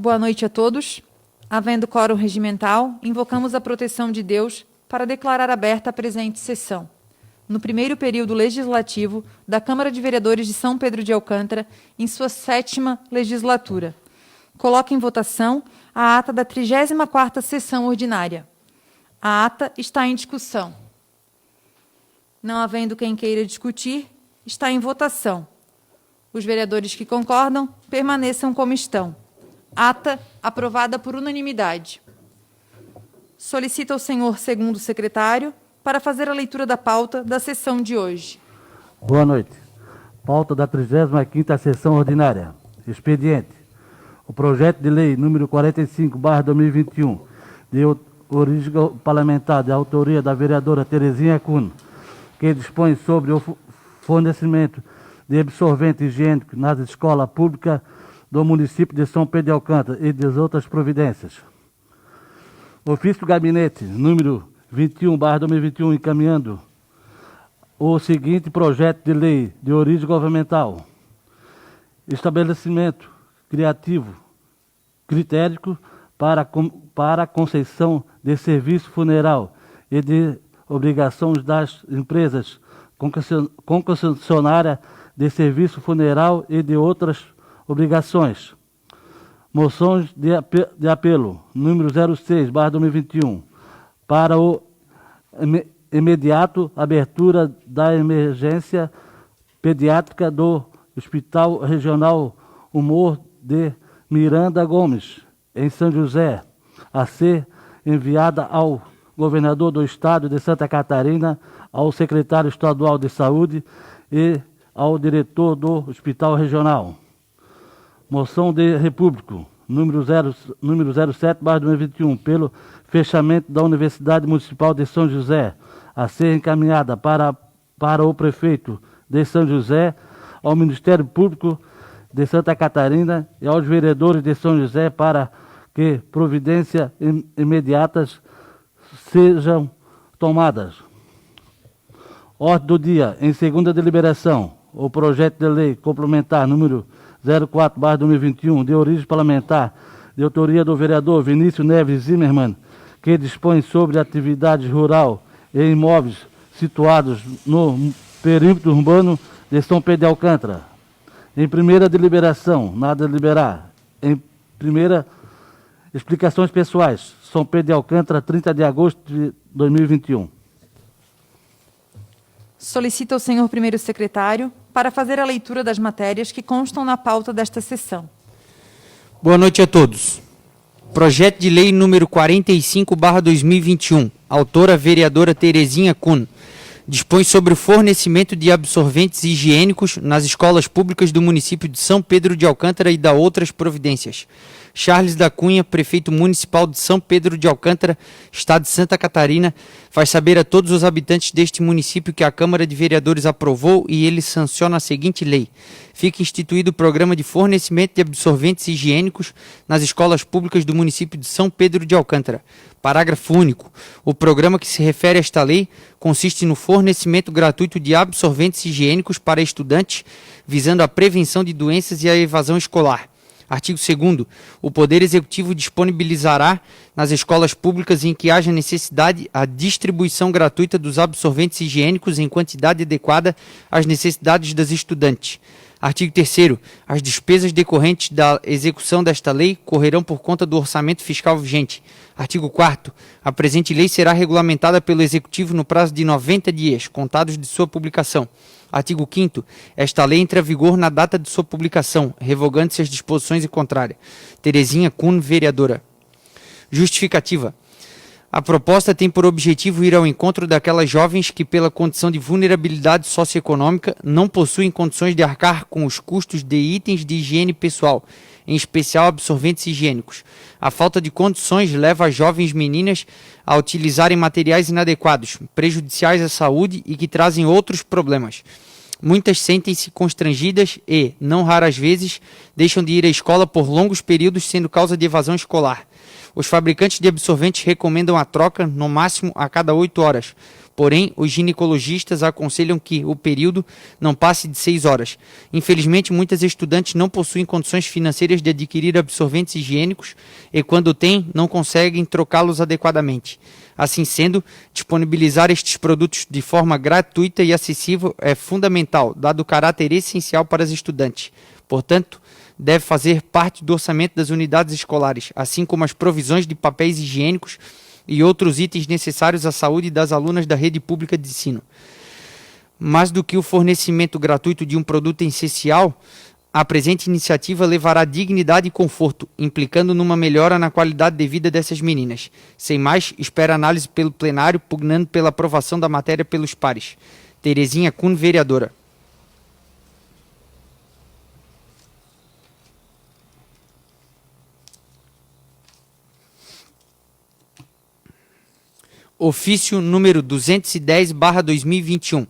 Boa noite a todos. Havendo quórum regimental, invocamos a proteção de Deus para declarar aberta a presente sessão. No primeiro período legislativo da Câmara de Vereadores de São Pedro de Alcântara, em sua 7ª legislatura. Coloco em votação a ata da 34ª sessão ordinária. A ata está em discussão. Não havendo quem queira discutir, está em votação. Os vereadores que concordam, permaneçam como estão. Ata aprovada por unanimidade. Solicito ao senhor segundo secretário para fazer a leitura da pauta da sessão de hoje. Boa noite. Pauta da 35ª sessão ordinária. Expediente. O projeto de lei número 45/2021, de origem parlamentar, de autoria da vereadora Terezinha Kuhn, que dispõe sobre o fornecimento de absorvente higiênico nas escolas públicas do município de São Pedro de Alcântara e de outras providências. Ofício do Gabinete número 21/2021, encaminhando o seguinte projeto de lei de origem governamental: estabelecimento criativo critérico para a concessão de serviço funeral e de obrigações das empresas concessionárias de serviço funeral e de outras obrigações. Moções de apelo número 06/2021 para o imediato abertura da emergência pediátrica do Hospital Regional Humor de Miranda Gomes, em São José, a ser enviada ao governador do estado de Santa Catarina, ao secretário estadual de saúde e ao diretor do Hospital Regional. Moção de repúblico, número 07/2021, pelo fechamento da Universidade Municipal de São José, a ser encaminhada para o prefeito de São José, ao Ministério Público de Santa Catarina e aos vereadores de São José para que providências imediatas sejam tomadas. Ordem do dia, em segunda deliberação, o projeto de lei complementar número 04/2021, de origem parlamentar, de autoria do vereador Vinícius Neves Zimmermann, que dispõe sobre atividade rural e imóveis situados no perímetro urbano de São Pedro de Alcântara. Em primeira deliberação, nada a deliberar. Em primeira, explicações pessoais. São Pedro de Alcântara, 30 de agosto de 2021. Solicito ao senhor primeiro secretário para fazer a leitura das matérias que constam na pauta desta sessão. Boa noite a todos. Projeto de lei número 45/2021, autora vereadora Terezinha Kuhn, dispõe sobre o fornecimento de absorventes higiênicos nas escolas públicas do município de São Pedro de Alcântara e da outras providências. Charles da Cunha, prefeito municipal de São Pedro de Alcântara, estado de Santa Catarina, faz saber a todos os habitantes deste município que a Câmara de Vereadores aprovou e ele sanciona a seguinte lei. Fica instituído o programa de fornecimento de absorventes higiênicos nas escolas públicas do município de São Pedro de Alcântara. Parágrafo único. O programa que se refere a esta lei consiste no fornecimento gratuito de absorventes higiênicos para estudantes, visando a prevenção de doenças e a evasão escolar. Artigo 2º. O Poder Executivo disponibilizará nas escolas públicas em que haja necessidade a distribuição gratuita dos absorventes higiênicos em quantidade adequada às necessidades das estudantes. Artigo 3º. As despesas decorrentes da execução desta lei correrão por conta do orçamento fiscal vigente. Artigo 4º. A presente lei será regulamentada pelo Executivo no prazo de 90 dias, contados de sua publicação. Artigo 5º. Esta lei entra em vigor na data de sua publicação, revogando-se as disposições em contrária. Terezinha Kuhn, vereadora. Justificativa. A proposta tem por objetivo ir ao encontro daquelas jovens que, pela condição de vulnerabilidade socioeconômica, não possuem condições de arcar com os custos de itens de higiene pessoal, em especial absorventes higiênicos. A falta de condições leva as jovens meninas a utilizarem materiais inadequados, prejudiciais à saúde e que trazem outros problemas. Muitas sentem-se constrangidas e, não raras vezes, deixam de ir à escola por longos períodos, sendo causa de evasão escolar. Os fabricantes de absorventes recomendam a troca, no máximo, a cada 8 horas, Porém, os ginecologistas aconselham que o período não passe de 6 horas. Infelizmente, muitas estudantes não possuem condições financeiras de adquirir absorventes higiênicos e, quando têm, não conseguem trocá-los adequadamente. Assim sendo, disponibilizar estes produtos de forma gratuita e acessível é fundamental, dado o caráter essencial para as estudantes. Portanto, deve fazer parte do orçamento das unidades escolares, assim como as provisões de papéis higiênicos e outros itens necessários à saúde das alunas da rede pública de ensino. Mais do que o fornecimento gratuito de um produto essencial, a presente iniciativa levará dignidade e conforto, implicando numa melhora na qualidade de vida dessas meninas. Sem mais, espero análise pelo plenário, pugnando pela aprovação da matéria pelos pares. Terezinha Kuhn, vereadora. Ofício número 210/2021.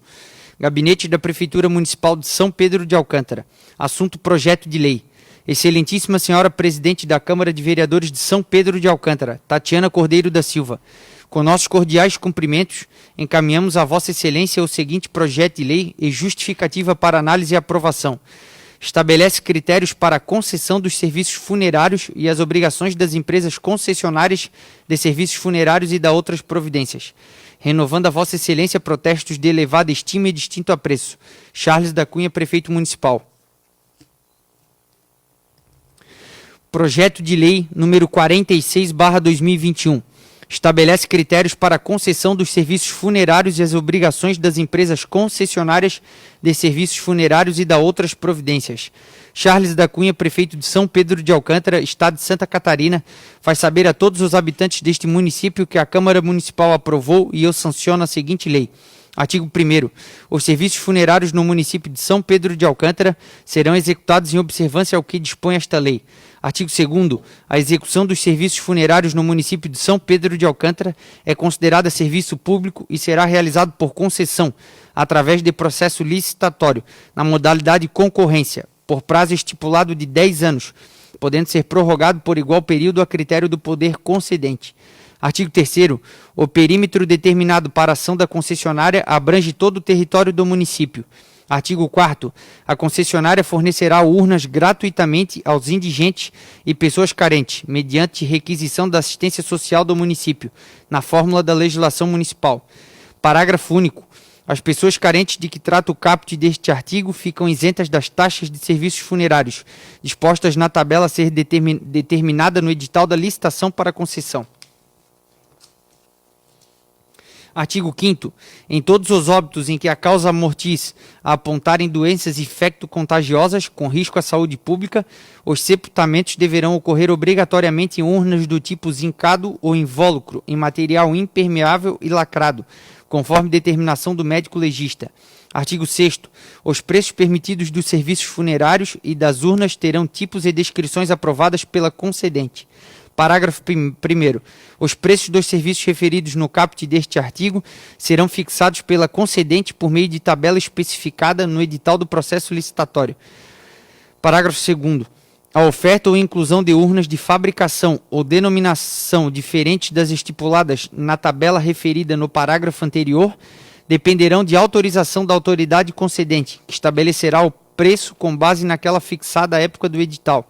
Gabinete da Prefeitura Municipal de São Pedro de Alcântara. Assunto: projeto de lei. Excelentíssima Senhora Presidente da Câmara de Vereadores de São Pedro de Alcântara, Tatiana Cordeiro da Silva. Com nossos cordiais cumprimentos, encaminhamos a Vossa Excelência o seguinte projeto de lei e justificativa para análise e aprovação. Estabelece critérios para a concessão dos serviços funerários e as obrigações das empresas concessionárias de serviços funerários e da outras providências. Renovando a Vossa Excelência protestos de elevada estima e distinto apreço. Charles da Cunha, Prefeito Municipal. Projeto de Lei número 46/2021. Estabelece critérios para a concessão dos serviços funerários e as obrigações das empresas concessionárias de serviços funerários e da outras providências. Charles da Cunha, Prefeito de São Pedro de Alcântara, Estado de Santa Catarina, faz saber a todos os habitantes deste município que a Câmara Municipal aprovou e eu sanciono a seguinte lei. Artigo 1º. Os serviços funerários no município de São Pedro de Alcântara serão executados em observância ao que dispõe esta lei. Artigo 2º. A execução dos serviços funerários no município de São Pedro de Alcântara é considerada serviço público e será realizado por concessão, através de processo licitatório, na modalidade concorrência, por prazo estipulado de 10 anos, podendo ser prorrogado por igual período a critério do poder concedente. Artigo 3º. O perímetro determinado para a ação da concessionária abrange todo o território do município. Artigo 4º. A concessionária fornecerá urnas gratuitamente aos indigentes e pessoas carentes, mediante requisição da assistência social do município, na fórmula da legislação municipal. Parágrafo único. As pessoas carentes de que trata o caput deste artigo ficam isentas das taxas de serviços funerários, dispostas na tabela a ser determinada no edital da licitação para concessão. Artigo 5º. Em todos os óbitos em que a causa mortis apontarem doenças infecto-contagiosas com risco à saúde pública, os sepultamentos deverão ocorrer obrigatoriamente em urnas do tipo zincado ou invólucro, em material impermeável e lacrado, conforme determinação do médico legista. Artigo 6º. Os preços permitidos dos serviços funerários e das urnas terão tipos e descrições aprovadas pela concedente. Parágrafo 1º. Os preços dos serviços referidos no caput deste artigo serão fixados pela concedente por meio de tabela especificada no edital do processo licitatório. Parágrafo 2º. A oferta ou inclusão de urnas de fabricação ou denominação diferentes das estipuladas na tabela referida no parágrafo anterior dependerão de autorização da autoridade concedente, que estabelecerá o preço com base naquela fixada à época do edital.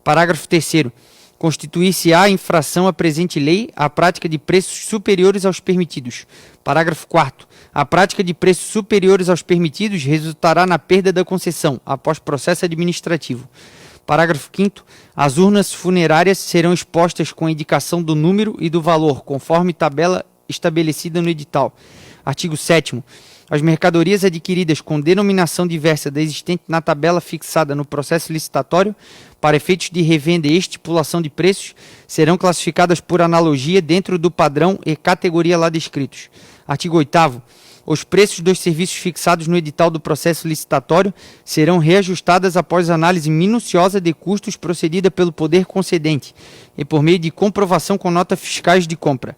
Parágrafo 3º. Constituir-se-á infração à presente lei a prática de preços superiores aos permitidos. Parágrafo 4º. A prática de preços superiores aos permitidos resultará na perda da concessão, após processo administrativo. Parágrafo 5º. As urnas funerárias serão expostas com a indicação do número e do valor, conforme tabela estabelecida no edital. Artigo 7º. As mercadorias adquiridas com denominação diversa da existente na tabela fixada no processo licitatório, para efeitos de revenda e estipulação de preços, serão classificadas por analogia dentro do padrão e categoria lá descritos. Artigo 8º. Os preços dos serviços fixados no edital do processo licitatório serão reajustados após análise minuciosa de custos procedida pelo poder concedente e por meio de comprovação com notas fiscais de compra.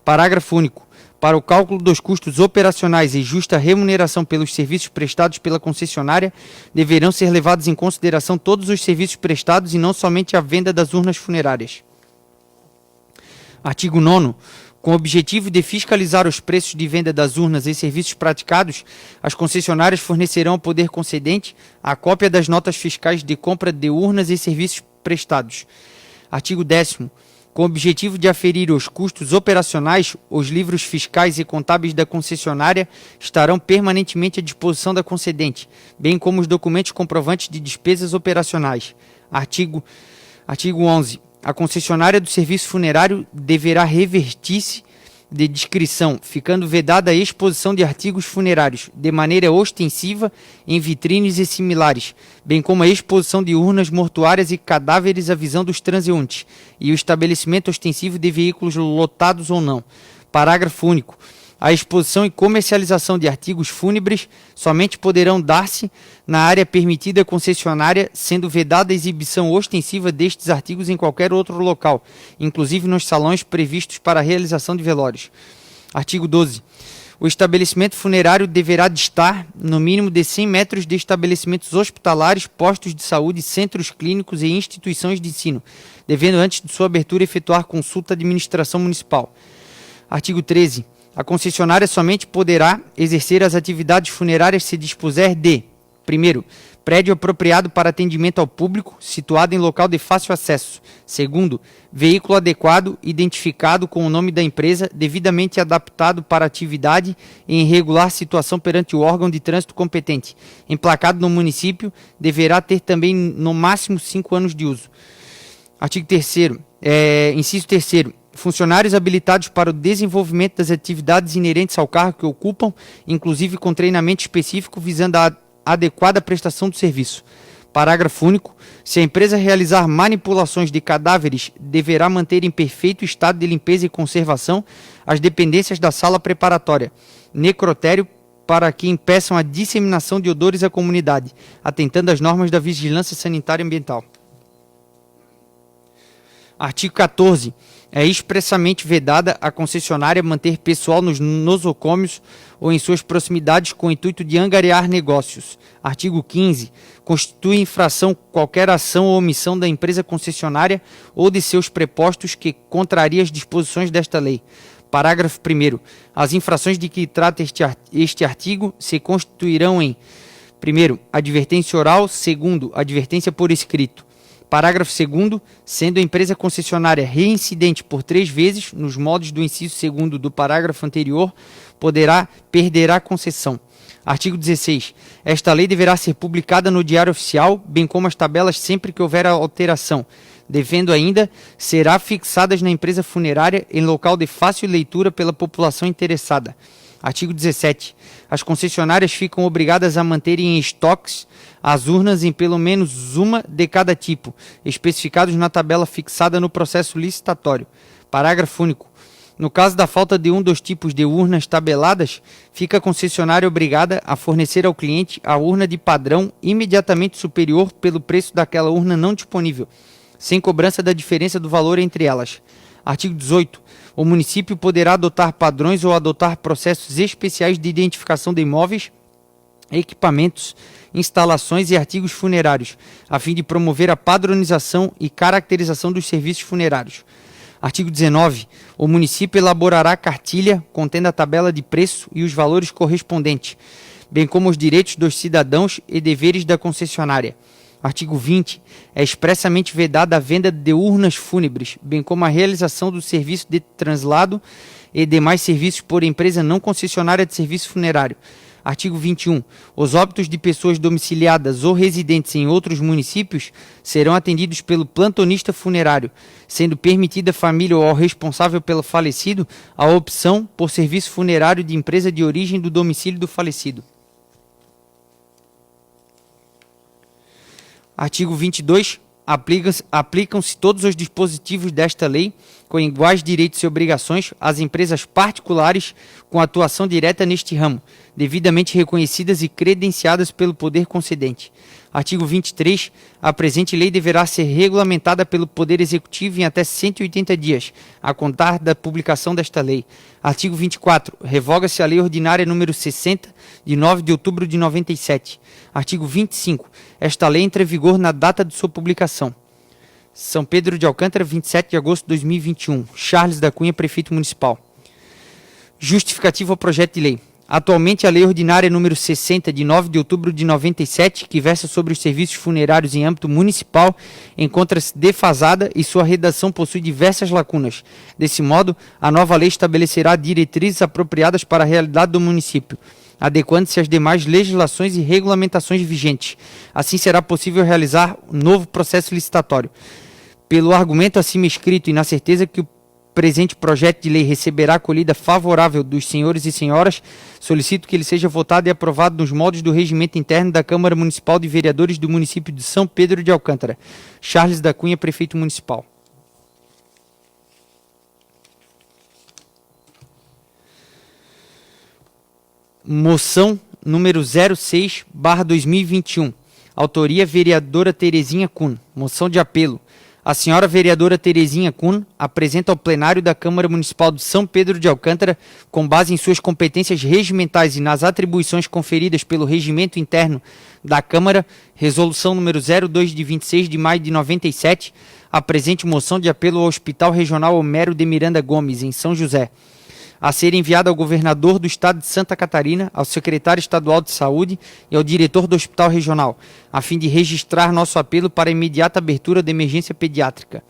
Parágrafo único. Para o cálculo dos custos operacionais e justa remuneração pelos serviços prestados pela concessionária, deverão ser levados em consideração todos os serviços prestados e não somente a venda das urnas funerárias. Artigo 9º. Com o objetivo de fiscalizar os preços de venda das urnas e serviços praticados, as concessionárias fornecerão ao poder concedente a cópia das notas fiscais de compra de urnas e serviços prestados. Artigo 10º. Com o objetivo de aferir os custos operacionais, os livros fiscais e contábeis da concessionária estarão permanentemente à disposição da concedente, bem como os documentos comprovantes de despesas operacionais. Artigo 11. A concessionária do serviço funerário deverá revertir-se de discrição, ficando vedada a exposição de artigos funerários de maneira ostensiva em vitrines e similares, bem como a exposição de urnas mortuárias e cadáveres à visão dos transeuntes, e o estabelecimento ostensivo de veículos lotados ou não. Parágrafo único. A exposição e comercialização de artigos fúnebres somente poderão dar-se na área permitida à concessionária, sendo vedada a exibição ostensiva destes artigos em qualquer outro local, inclusive nos salões previstos para a realização de velórios. Artigo 12. O estabelecimento funerário deverá distar, no mínimo, de 100 metros de estabelecimentos hospitalares, postos de saúde, centros clínicos e instituições de ensino, devendo antes de sua abertura efetuar consulta à administração municipal. Artigo 13. A concessionária somente poderá exercer as atividades funerárias se dispuser de: primeiro, prédio apropriado para atendimento ao público, situado em local de fácil acesso. Segundo, veículo adequado, identificado com o nome da empresa, devidamente adaptado para a atividade e em regular situação perante o órgão de trânsito competente, emplacado no município, deverá ter também no máximo 5 anos de uso. Artigo 3º, inciso 3º. Funcionários habilitados para o desenvolvimento das atividades inerentes ao cargo que ocupam, inclusive com treinamento específico visando a adequada prestação do serviço. Parágrafo único. Se a empresa realizar manipulações de cadáveres, deverá manter em perfeito estado de limpeza e conservação as dependências da sala preparatória, necrotério, para que impeçam a disseminação de odores à comunidade, atentando às normas da vigilância sanitária e ambiental. Artigo 14. É expressamente vedada a concessionária manter pessoal nos nosocômios ou em suas proximidades com o intuito de angariar negócios. Artigo 15. Constitui infração qualquer ação ou omissão da empresa concessionária ou de seus prepostos que contraria as disposições desta lei. Parágrafo 1º. As infrações de que trata este artigo se constituirão em: primeiro, advertência oral; segundo, advertência por escrito. Parágrafo 2º. Sendo a empresa concessionária reincidente por 3 vezes, nos moldes do inciso 2º do parágrafo anterior, perderá a concessão. Artigo 16. Esta lei deverá ser publicada no Diário Oficial, bem como as tabelas sempre que houver alteração, devendo ainda ser afixadas na empresa funerária em local de fácil leitura pela população interessada. Artigo 17. As concessionárias ficam obrigadas a manterem em estoques as urnas em pelo menos uma de cada tipo, especificados na tabela fixada no processo licitatório. Parágrafo único. No caso da falta de um dos tipos de urnas tabeladas, fica a concessionária obrigada a fornecer ao cliente a urna de padrão imediatamente superior pelo preço daquela urna não disponível, sem cobrança da diferença do valor entre elas. Artigo 18. O município poderá adotar padrões ou adotar processos especiais de identificação de imóveis, equipamentos, instalações e artigos funerários, a fim de promover a padronização e caracterização dos serviços funerários. Artigo 19. O município elaborará cartilha contendo a tabela de preço e os valores correspondentes, bem como os direitos dos cidadãos e deveres da concessionária. Artigo 20. É expressamente vedada a venda de urnas fúnebres, bem como a realização do serviço de translado e demais serviços por empresa não concessionária de serviço funerário. Artigo 21. Os óbitos de pessoas domiciliadas ou residentes em outros municípios serão atendidos pelo plantonista funerário, sendo permitida à família ou ao responsável pelo falecido a opção por serviço funerário de empresa de origem do domicílio do falecido. Artigo 22. Aplicam-se todos os dispositivos desta lei, com iguais direitos e obrigações, às empresas particulares com atuação direta neste ramo, devidamente reconhecidas e credenciadas pelo poder concedente. Artigo 23. A presente lei deverá ser regulamentada pelo Poder Executivo em até 180 dias, a contar da publicação desta lei. Artigo 24. Revoga-se a Lei Ordinária número 60, de 9 de outubro de 97. Artigo 25. Esta lei entra em vigor na data de sua publicação. São Pedro de Alcântara, 27 de agosto de 2021. Charles da Cunha, Prefeito Municipal. Justificativa ao projeto de lei. Atualmente, a Lei Ordinária número 60, de 9 de outubro de 97, que versa sobre os serviços funerários em âmbito municipal, encontra-se defasada e sua redação possui diversas lacunas. Desse modo, a nova lei estabelecerá diretrizes apropriadas para a realidade do município, adequando-se às demais legislações e regulamentações vigentes. Assim, será possível realizar um novo processo licitatório. Pelo argumento acima escrito e na certeza que o presente projeto de lei receberá acolhida favorável dos senhores e senhoras, solicito que ele seja votado e aprovado nos moldes do regimento interno da Câmara Municipal de Vereadores do município de São Pedro de Alcântara. Charles da Cunha, Prefeito Municipal. Moção número 06/2021. Autoria vereadora Terezinha Kuhn. Moção de apelo. A senhora vereadora Terezinha Kuhn apresenta ao plenário da Câmara Municipal de São Pedro de Alcântara, com base em suas competências regimentais e nas atribuições conferidas pelo regimento interno da Câmara, resolução número 02 de 26 de maio de 97, a presente moção de apelo ao Hospital Regional Homero de Miranda Gomes, em São José, a ser enviada ao governador do estado de Santa Catarina, ao secretário estadual de saúde e ao diretor do hospital regional, a fim de registrar nosso apelo para a imediata abertura da emergência pediátrica.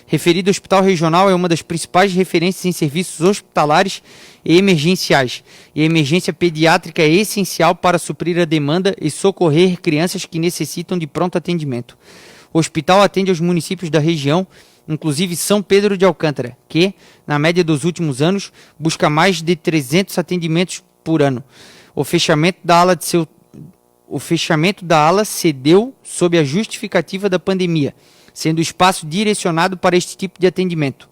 Referido hospital regional é uma das principais referências em serviços hospitalares e emergenciais, e a emergência pediátrica é essencial para suprir a demanda e socorrer crianças que necessitam de pronto atendimento. O hospital atende aos municípios da região, inclusive São Pedro de Alcântara, que, na média dos últimos anos, busca mais de 300 atendimentos por ano. O fechamento da ala cedeu sob a justificativa da pandemia, sendo o espaço direcionado para este tipo de atendimento.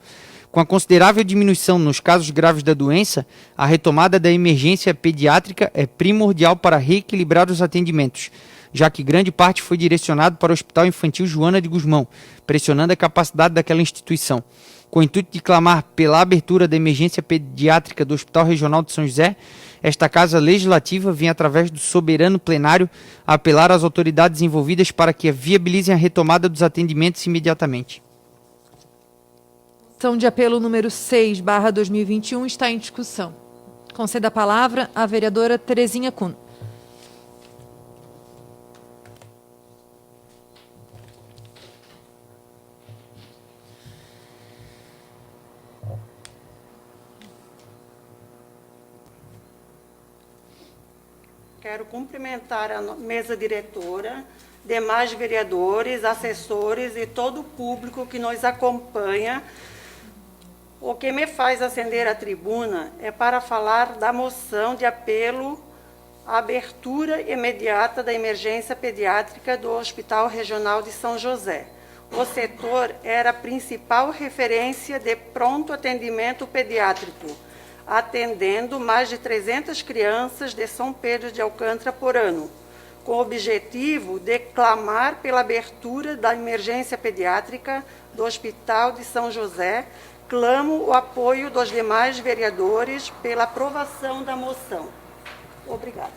Com a considerável diminuição nos casos graves da doença, a retomada da emergência pediátrica é primordial para reequilibrar os atendimentos, já que grande parte foi direcionado para o Hospital Infantil Joana de Guzmão, pressionando a capacidade daquela instituição. Com o intuito de clamar pela abertura da emergência pediátrica do Hospital Regional de São José, esta Casa Legislativa vem, através do soberano plenário, a apelar às autoridades envolvidas para que viabilizem a retomada dos atendimentos imediatamente. Moção de apelo número 6/2021 está em discussão. Conceda a palavra à vereadora Terezinha Kuhn. Quero cumprimentar a mesa diretora, demais vereadores, assessores e todo o público que nos acompanha. O que me faz acender a tribuna é para falar da moção de apelo à abertura imediata da emergência pediátrica do Hospital Regional de São José. O setor era a principal referência de pronto atendimento pediátrico, atendendo mais de 300 crianças de São Pedro de Alcântara por ano, com o objetivo de clamar pela abertura da emergência pediátrica do Hospital de São José. Clamo o apoio dos demais vereadores pela aprovação da moção. Obrigada.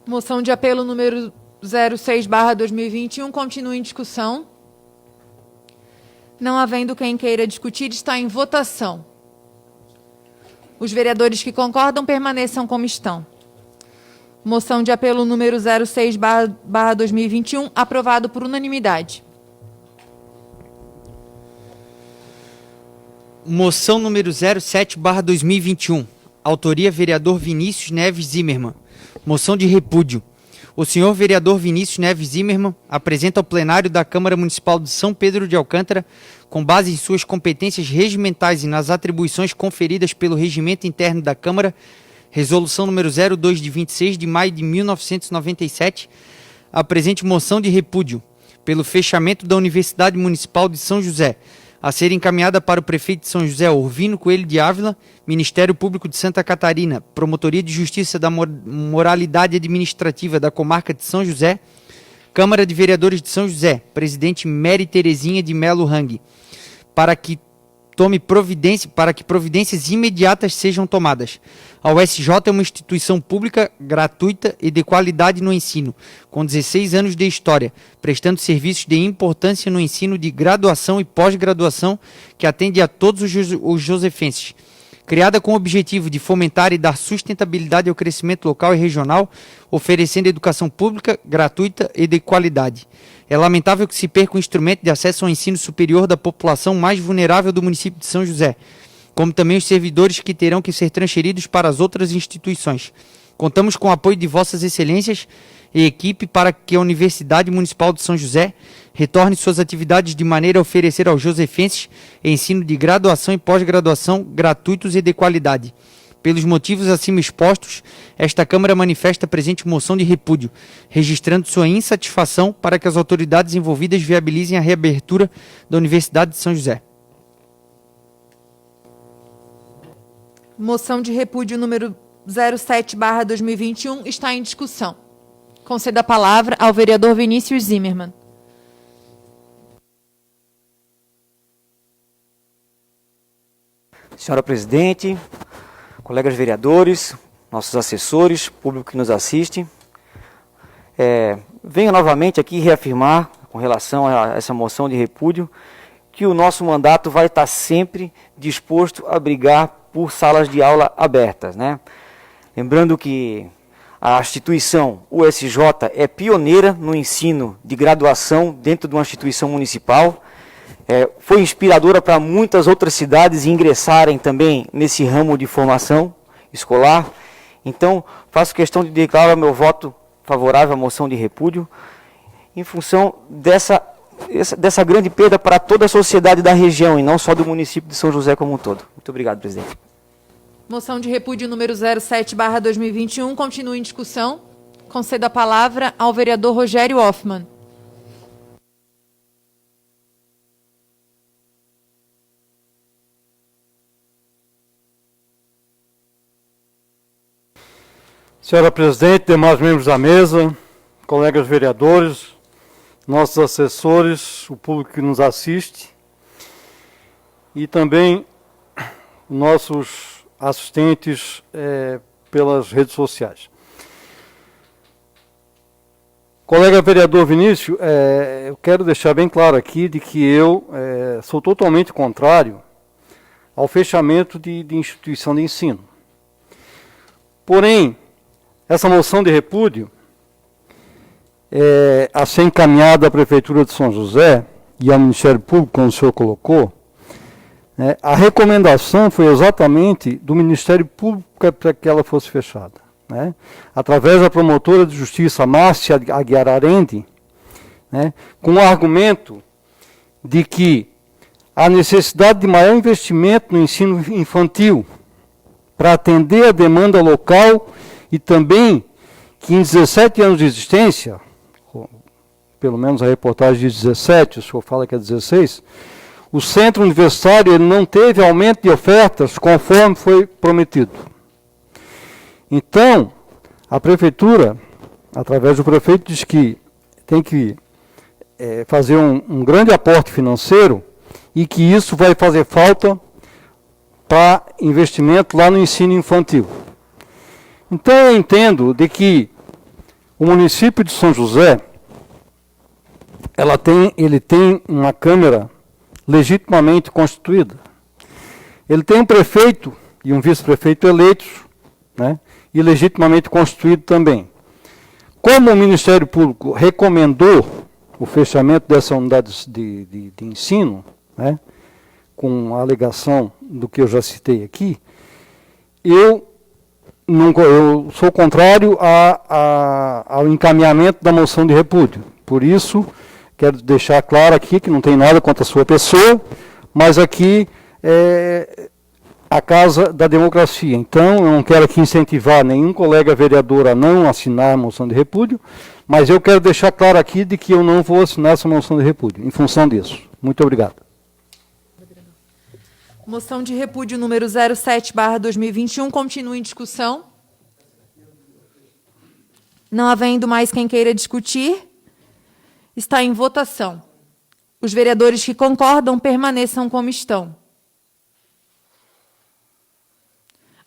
Moção de apelo número 06/2021 continua em discussão. Não havendo quem queira discutir, está em votação. Os vereadores que concordam permaneçam como estão. Moção de apelo número 06/2021, aprovado por unanimidade. Moção número 07/2021. Autoria vereador Vinícius Neves Zimmermann. Moção de repúdio. O senhor vereador Vinícius Neves Zimmermann apresenta ao plenário da Câmara Municipal de São Pedro de Alcântara, com base em suas competências regimentais e nas atribuições conferidas pelo regimento interno da Câmara, resolução número 02 de 26 de maio de 1997, a presente moção de repúdio pelo fechamento da Universidade Municipal de São José, a ser encaminhada para o prefeito de São José, Orvino Coelho de Ávila, Ministério Público de Santa Catarina, Promotoria de Justiça da Moralidade Administrativa da Comarca de São José, Câmara de Vereadores de São José, presidente Mary Terezinha de Melo Hang, para que providências imediatas sejam tomadas. A USJ é uma instituição pública, gratuita e de qualidade no ensino, com 16 anos de história, prestando serviços de importância no ensino de graduação e pós-graduação, que atende a todos os josefenses. criada com o objetivo de fomentar e dar sustentabilidade ao crescimento local e regional, oferecendo educação pública, gratuita e de qualidade. É lamentável que se perca o instrumento de acesso ao ensino superior da população mais vulnerável do município de São José, como também os servidores que terão que ser transferidos para as outras instituições. Contamos com o apoio de Vossas Excelências e equipe para que a Universidade Municipal de São José retorne suas atividades de maneira a oferecer aos josefenses ensino de graduação e pós-graduação gratuitos e de qualidade. Pelos motivos acima expostos, esta Câmara manifesta a presente moção de repúdio, registrando sua insatisfação para que as autoridades envolvidas viabilizem a reabertura da Universidade de São José. Moção de repúdio número 07/2021 está em discussão. Concedo a palavra ao vereador Vinícius Zimmermann. Senhora Presidente, colegas vereadores, nossos assessores, público que nos assiste, venho novamente aqui reafirmar, com relação a essa moção de repúdio, que o nosso mandato vai estar sempre disposto a brigar por salas de aula abertas, né? Lembrando que a instituição USJ é pioneira no ensino de graduação dentro de uma instituição municipal, foi inspiradora para muitas outras cidades ingressarem também nesse ramo de formação escolar. Então, faço questão de declarar meu voto favorável à moção de repúdio, em função dessa grande perda para toda a sociedade da região, e não só do município de São José como um todo. Muito obrigado, presidente. Moção de repúdio número 07/2021 continua em discussão. Concedo a palavra ao vereador Rogério Hoffmann. Senhora Presidente, demais membros da mesa, colegas vereadores, nossos assessores, o público que nos assiste e também nossos assistentes pelas redes sociais. Colega vereador Vinícius, eu quero deixar bem claro aqui de que eu sou totalmente contrário ao fechamento de instituição de ensino. Porém, essa moção de repúdio, a ser encaminhada à Prefeitura de São José e ao Ministério Público, como o senhor colocou, a recomendação foi exatamente do Ministério Público para que ela fosse fechada, né? Através da promotora de justiça Márcia Aguiar Arende, né, com o argumento de que a necessidade de maior investimento no ensino infantil para atender a demanda local e também que em 17 anos de existência, pelo menos a reportagem diz 17, o senhor fala que é 16, o centro universitário ele não teve aumento de ofertas conforme foi prometido. Então, a prefeitura, através do prefeito, diz que tem que fazer um grande aporte financeiro e que isso vai fazer falta para investimento lá no ensino infantil. Então, eu entendo de que o município de São José, ele tem uma Câmara legitimamente constituída. Ele tem um prefeito e um vice-prefeito eleitos, né, e legitimamente constituído também. Como o Ministério Público recomendou o fechamento dessa unidade de ensino, né, com a alegação do que eu já citei aqui, eu sou contrário ao encaminhamento da moção de repúdio. Por isso, quero deixar claro aqui que não tem nada contra a sua pessoa, mas aqui é a Casa da Democracia. Então, eu não quero aqui incentivar nenhum colega vereador a não assinar a moção de repúdio, mas eu quero deixar claro aqui de que eu não vou assinar essa moção de repúdio, em função disso. Muito obrigado. Moção de repúdio número 07/2021 continua em discussão. Não havendo mais quem queira discutir, está em votação. Os vereadores que concordam permaneçam como estão.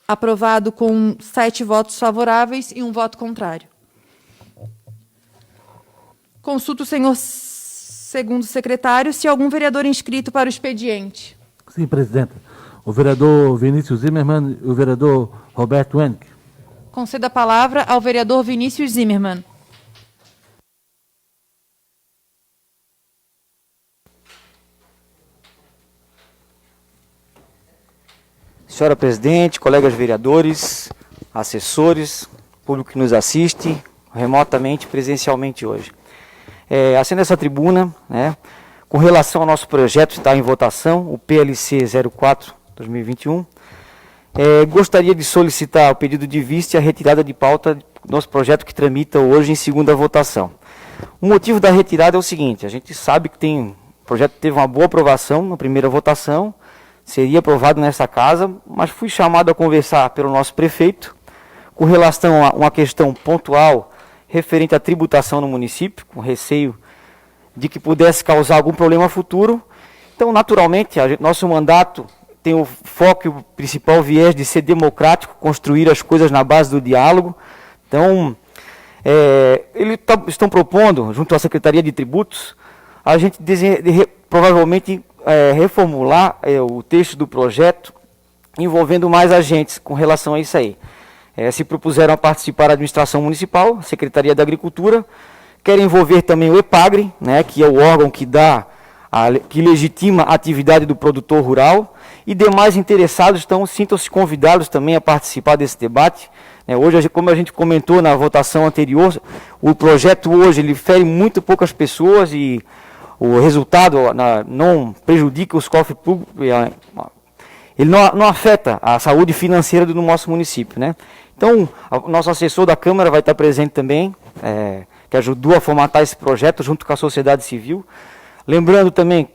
Aprovado com 7 votos favoráveis e 1 voto contrário. Consulto o senhor segundo secretário se algum vereador inscrito para o expediente. Sim, presidente. o vereador Vinícius Zimmermann e o vereador Roberto Henrique. Conceda a palavra ao vereador Vinícius Zimmermann. Senhora presidente, colegas vereadores, assessores, público que nos assiste remotamente, presencialmente hoje. Acendo essa tribuna, né, com relação ao nosso projeto que está em votação, o PLC 04-2021, gostaria de solicitar o pedido de vista e a retirada de pauta do nosso projeto que tramita hoje em segunda votação. O motivo da retirada é o seguinte: a gente sabe que o projeto teve uma boa aprovação na primeira votação, seria aprovado nessa casa, mas fui chamado a conversar pelo nosso prefeito com relação a uma questão pontual referente à tributação no município, com receio de que pudesse causar algum problema futuro. Então, naturalmente, nosso mandato tem o foco e o principal viés de ser democrático, construir as coisas na base do diálogo. Então, eles estão propondo, junto à Secretaria de Tributos, a gente provavelmente reformular o texto do projeto, envolvendo mais agentes com relação a isso aí. Se propuseram a participar a administração municipal, a Secretaria da Agricultura, querem envolver também o EPAGRE, né, que é o órgão que legitima a atividade do produtor rural, e demais interessados, então sintam-se convidados também a participar desse debate. Hoje, como a gente comentou na votação anterior, o projeto hoje ele fere muito poucas pessoas e o resultado não prejudica os cofres públicos, ele não afeta a saúde financeira do nosso município, né? Então, o nosso assessor da Câmara vai estar presente também, que ajudou a formatar esse projeto junto com a sociedade civil. Lembrando também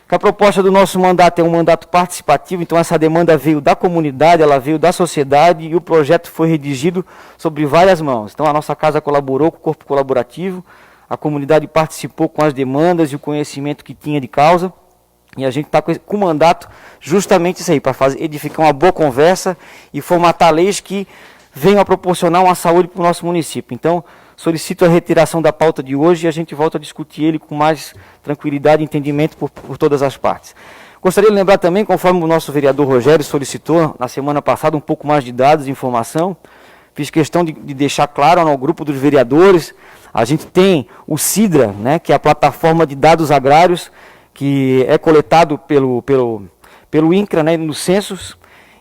que a proposta do nosso mandato é um mandato participativo, então essa demanda veio da comunidade, ela veio da sociedade e o projeto foi redigido sobre várias mãos. Então, a nossa casa colaborou com o corpo colaborativo, a comunidade participou com as demandas e o conhecimento que tinha de causa, e a gente está com o mandato justamente isso aí, para edificar uma boa conversa e formatar leis que venham a proporcionar uma saúde para o nosso município. Então, solicito a retiração da pauta de hoje e a gente volta a discutir ele com mais tranquilidade e entendimento por todas as partes. Gostaria de lembrar também, conforme o nosso vereador Rogério solicitou na semana passada um pouco mais de dados e informação, fiz questão de deixar claro ao grupo dos vereadores. A gente tem o CIDRA, né, que é a plataforma de dados agrários, que é coletado pelo INCRA, né, nos censos.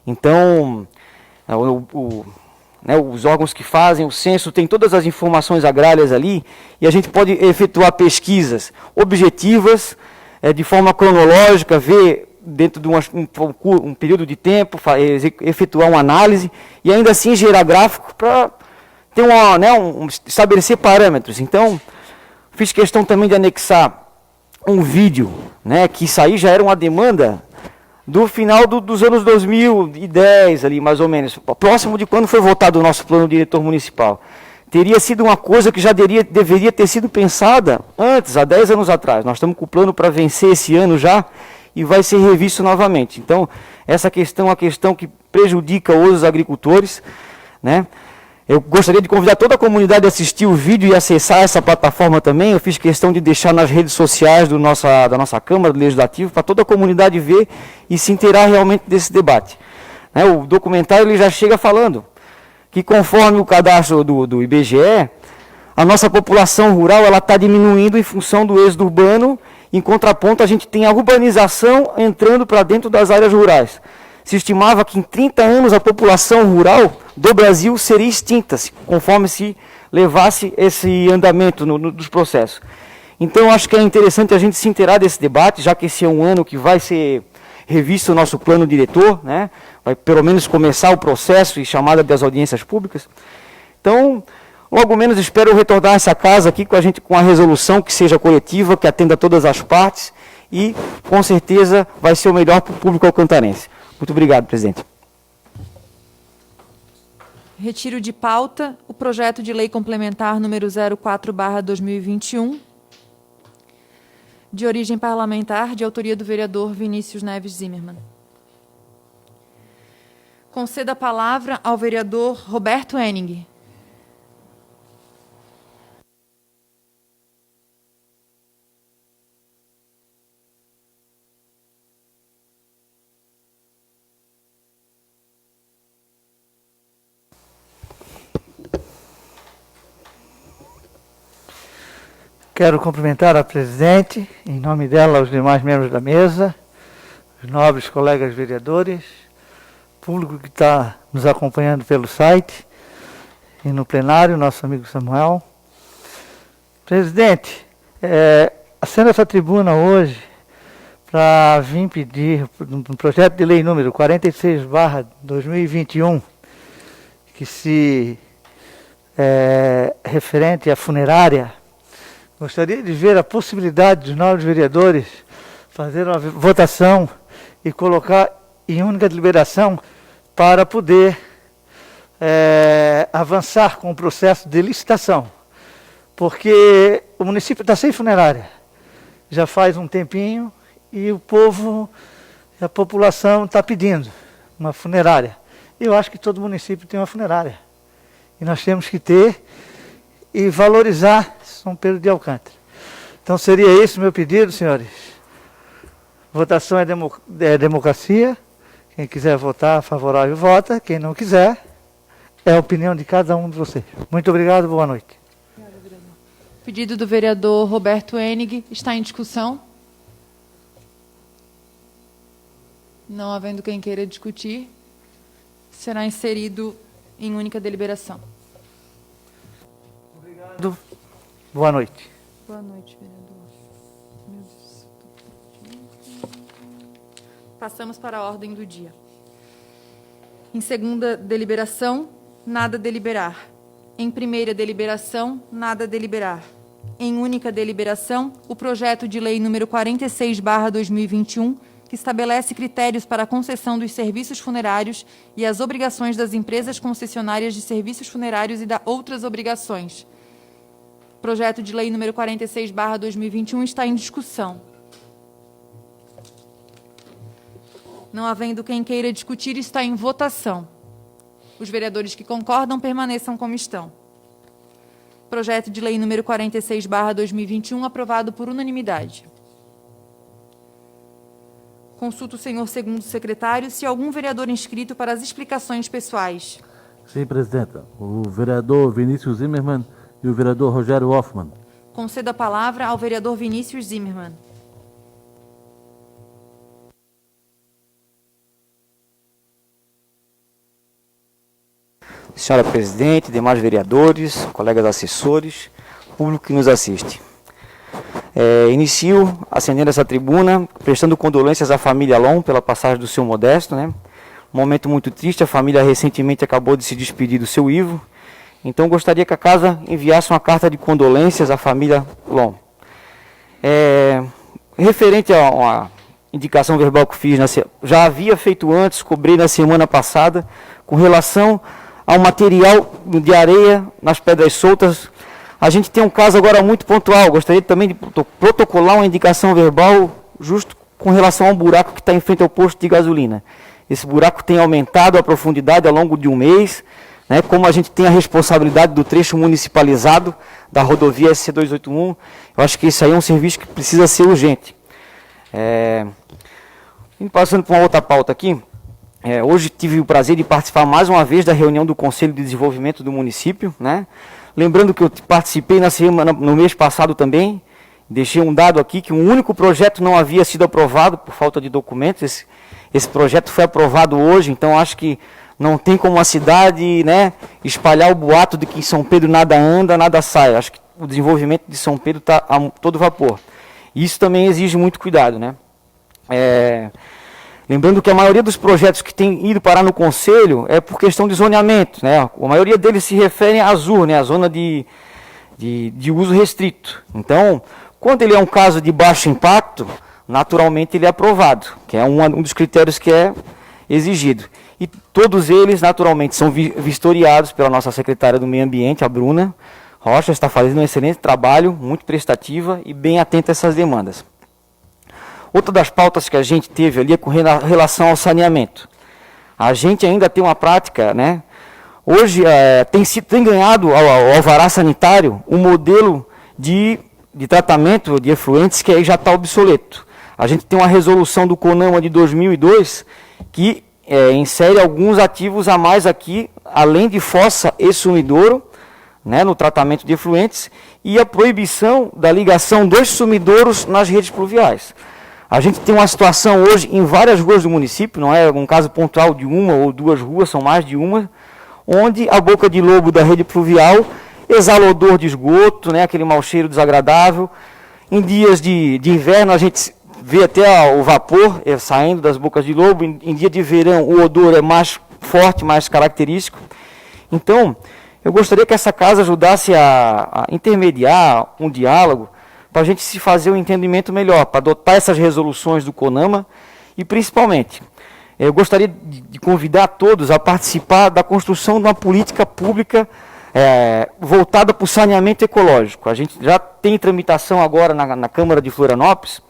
Então, os órgãos que fazem o censo têm todas as informações agrárias ali, e a gente pode efetuar pesquisas objetivas, de forma cronológica, ver dentro de um período de tempo, efetuar uma análise, e ainda assim gerar gráfico para ter estabelecer parâmetros. Então, fiz questão também de anexar um vídeo, né, que isso aí já era uma demanda do final dos anos 2010, ali mais ou menos, próximo de quando foi votado o nosso plano diretor municipal. Teria sido uma coisa que já deveria ter sido pensada antes, há 10 anos atrás. Nós estamos com o plano para vencer esse ano já e vai ser revisto novamente. Então, essa questão é uma questão que prejudica os agricultores, né? Eu gostaria de convidar toda a comunidade a assistir o vídeo e acessar essa plataforma também. Eu fiz questão de deixar nas redes sociais da nossa Câmara do Legislativo, para toda a comunidade ver e se inteirar realmente desse debate. O documentário ele já chega falando que, conforme o cadastro do IBGE, a nossa população rural está diminuindo em função do êxodo urbano. Em contraponto, a gente tem a urbanização entrando para dentro das áreas rurais. Se estimava que em 30 anos a população rural do Brasil seria extinta, conforme se levasse esse andamento dos processos. Então, acho que é interessante a gente se inteirar desse debate, já que esse é um ano que vai ser revisto o nosso plano diretor, né? Vai pelo menos começar o processo e chamada das audiências públicas. Então, logo menos espero retornar a essa casa aqui com a resolução que seja coletiva, que atenda todas as partes e, com certeza, vai ser o melhor para o público alcantarense. Muito obrigado, presidente. Retiro de pauta o projeto de lei complementar número 04/2021, de origem parlamentar, de autoria do vereador Vinícius Neves Zimmermann. Conceda a palavra ao vereador Roberto Henning. Quero cumprimentar a presidente, em nome dela, os demais membros da mesa, os nobres colegas vereadores, público que está nos acompanhando pelo site e no plenário, nosso amigo Samuel. Presidente, acendo essa tribuna hoje para vir pedir um projeto de lei número 46/2021, que se referente à funerária. Gostaria de ver a possibilidade dos nobres vereadores fazer uma votação e colocar em única deliberação para poder avançar com o processo de licitação. Porque o município está sem funerária. Já faz um tempinho e o povo, a população está pedindo uma funerária. Eu acho que todo município tem uma funerária. E nós temos que ter e valorizar São Pedro de Alcântara. Então seria esse o meu pedido, senhores. Votação é democracia. Quem quiser votar favorável, vota. Quem não quiser, é a opinião de cada um de vocês. Muito obrigado, boa noite. O pedido do vereador Roberto Enig está em discussão. Não havendo quem queira discutir, será inserido em única deliberação. Obrigado. Boa noite. Boa noite, vereador. Passamos para a ordem do dia. Em segunda deliberação, nada deliberar. Em primeira deliberação, nada deliberar. Em única deliberação, o projeto de lei número 46/2021, que estabelece critérios para a concessão dos serviços funerários e as obrigações das empresas concessionárias de serviços funerários e da outras obrigações. Projeto de lei número 46/2021 está em discussão. Não havendo quem queira discutir, está em votação. Os vereadores que concordam permaneçam como estão. Projeto de lei número 46/2021, aprovado por unanimidade. Consulto o senhor segundo secretário se algum vereador inscrito para as explicações pessoais. Sim, presidenta. O vereador Vinícius Zimmermann e o vereador Rogério Hoffmann. Concedo a palavra ao vereador Vinícius Zimmermann. Senhora presidente, demais vereadores, colegas assessores, público que nos assiste. Inicio acendendo essa tribuna, prestando condolências à família Lom pela passagem do seu Modesto, né? Um momento muito triste, a família recentemente acabou de se despedir do seu Ivo. Então gostaria que a casa enviasse uma carta de condolências à família Lom. Referente a uma indicação verbal que fiz, já havia feito antes, cobrei na semana passada, com relação ao material de areia nas pedras soltas. A gente tem um caso agora muito pontual, gostaria também de protocolar uma indicação verbal justo com relação a um buraco que está em frente ao posto de gasolina. Esse buraco tem aumentado a profundidade ao longo de um mês, né, como a gente tem a responsabilidade do trecho municipalizado da rodovia SC281, eu acho que isso aí é um serviço que precisa ser urgente. Passando para uma outra pauta aqui, hoje tive o prazer de participar mais uma vez da reunião do Conselho de Desenvolvimento do município, né? Lembrando que eu participei no mês passado também, deixei um dado aqui que um único projeto não havia sido aprovado por falta de documentos. Esse projeto foi aprovado hoje, então acho que não tem como a cidade, né, espalhar o boato de que em São Pedro nada anda, nada sai. Acho que o desenvolvimento de São Pedro está a todo vapor. Isso também exige muito cuidado, né? Lembrando que a maioria dos projetos que tem ido parar no Conselho é por questão de zoneamento, né? A maioria deles se referem à ZUR, né? A zona de uso restrito. Então, quando ele é um caso de baixo impacto, naturalmente ele é aprovado, que é um dos critérios que é exigido. E todos eles, naturalmente, são vistoriados pela nossa secretária do Meio Ambiente, a Bruna Rocha, está fazendo um excelente trabalho, muito prestativa e bem atenta a essas demandas. Outra das pautas que a gente teve ali é com relação ao saneamento. A gente ainda tem uma prática, né? Hoje tem ganhado ao alvará sanitário um modelo de tratamento de efluentes que aí já está obsoleto. A gente tem uma resolução do CONAMA de 2002 que insere alguns ativos a mais aqui, além de fossa e sumidouro, né, no tratamento de efluentes, e a proibição da ligação dos sumidouros nas redes pluviais. A gente tem uma situação hoje em várias ruas do município, não é um caso pontual de uma ou duas ruas, são mais de uma, onde a boca de lobo da rede pluvial exala odor de esgoto, né, aquele mau cheiro desagradável. Em dias de inverno a gente vê até o vapor saindo das bocas de lobo. Em dia de verão o odor é mais forte, mais característico. Então, eu gostaria que essa casa ajudasse a intermediar um diálogo para a gente se fazer um entendimento melhor, para adotar essas resoluções do CONAMA e, principalmente, eu gostaria de convidar todos a participar da construção de uma política pública voltada para o saneamento ecológico. A gente já tem tramitação agora na Câmara de Florianópolis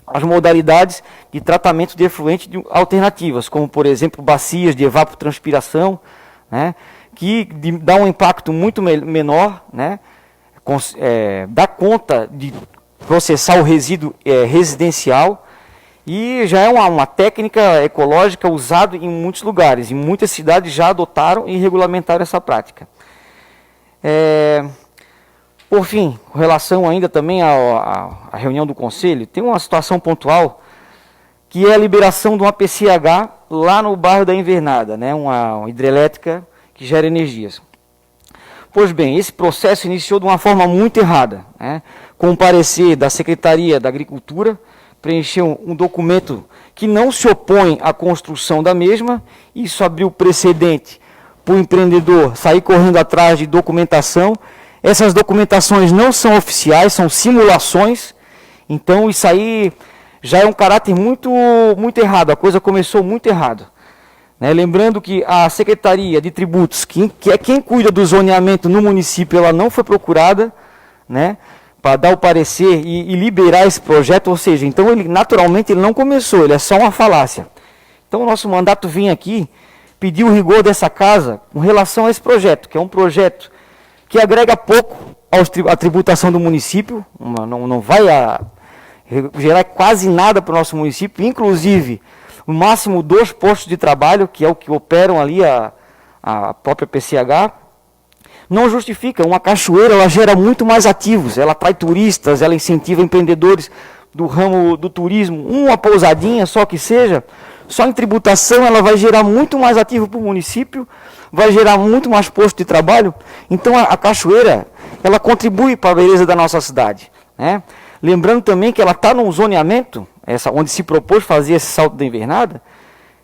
as modalidades de tratamento de efluente alternativas, como, por exemplo, bacias de evapotranspiração, né, que dá um impacto muito menor, né, dá conta de processar o resíduo residencial, e já é uma técnica ecológica usada em muitos lugares, e muitas cidades já adotaram e regulamentaram essa prática. Por fim, com relação ainda também à reunião do Conselho, tem uma situação pontual, que é a liberação de uma PCH lá no bairro da Invernada, né, uma hidrelétrica que gera energias. Pois bem, esse processo iniciou de uma forma muito errada, né, com o parecer da Secretaria da Agricultura, preencheu um documento que não se opõe à construção da mesma. Isso abriu precedente para o empreendedor sair correndo atrás de documentação. Essas documentações não são oficiais, são simulações. Então isso aí já é um caráter muito errado, a coisa começou muito errado. Né? Lembrando que a Secretaria de Tributos, que é quem cuida do zoneamento no município, ela não foi procurada, né, para dar o parecer e liberar esse projeto, ou seja, então naturalmente ele não começou, ele é só uma falácia. Então o nosso mandato vinha aqui pedir o rigor dessa casa com relação a esse projeto, que é um projeto que agrega pouco à tributação do município, não vai gerar quase nada para o nosso município, inclusive no máximo 2 postos de trabalho, que é o que operam ali a própria PCH. Não justifica. Uma cachoeira, ela gera muito mais ativos, ela atrai turistas, ela incentiva empreendedores do ramo do turismo. Uma pousadinha só que seja, só em tributação ela vai gerar muito mais ativo para o município, vai gerar muito mais posto de trabalho. Então a cachoeira, ela contribui para a beleza da nossa cidade, né? Lembrando também que ela está num zoneamento, onde se propôs fazer esse salto da Invernada,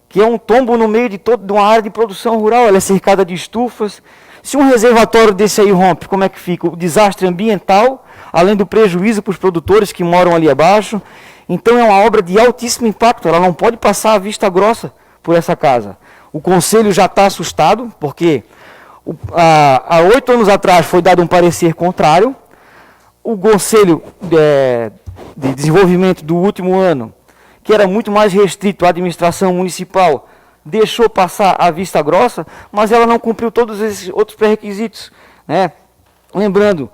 que é um tombo no meio de uma área de produção rural, ela é cercada de estufas. Se um reservatório desse aí rompe, como é que fica? O desastre ambiental, além do prejuízo para os produtores que moram ali abaixo. Então é uma obra de altíssimo impacto, ela não pode passar a vista grossa por essa casa. O Conselho já está assustado, porque há 8 anos atrás foi dado um parecer contrário. O Conselho de Desenvolvimento do último ano, que era muito mais restrito à administração municipal, deixou passar a vista grossa, mas ela não cumpriu todos esses outros pré-requisitos, né? Lembrando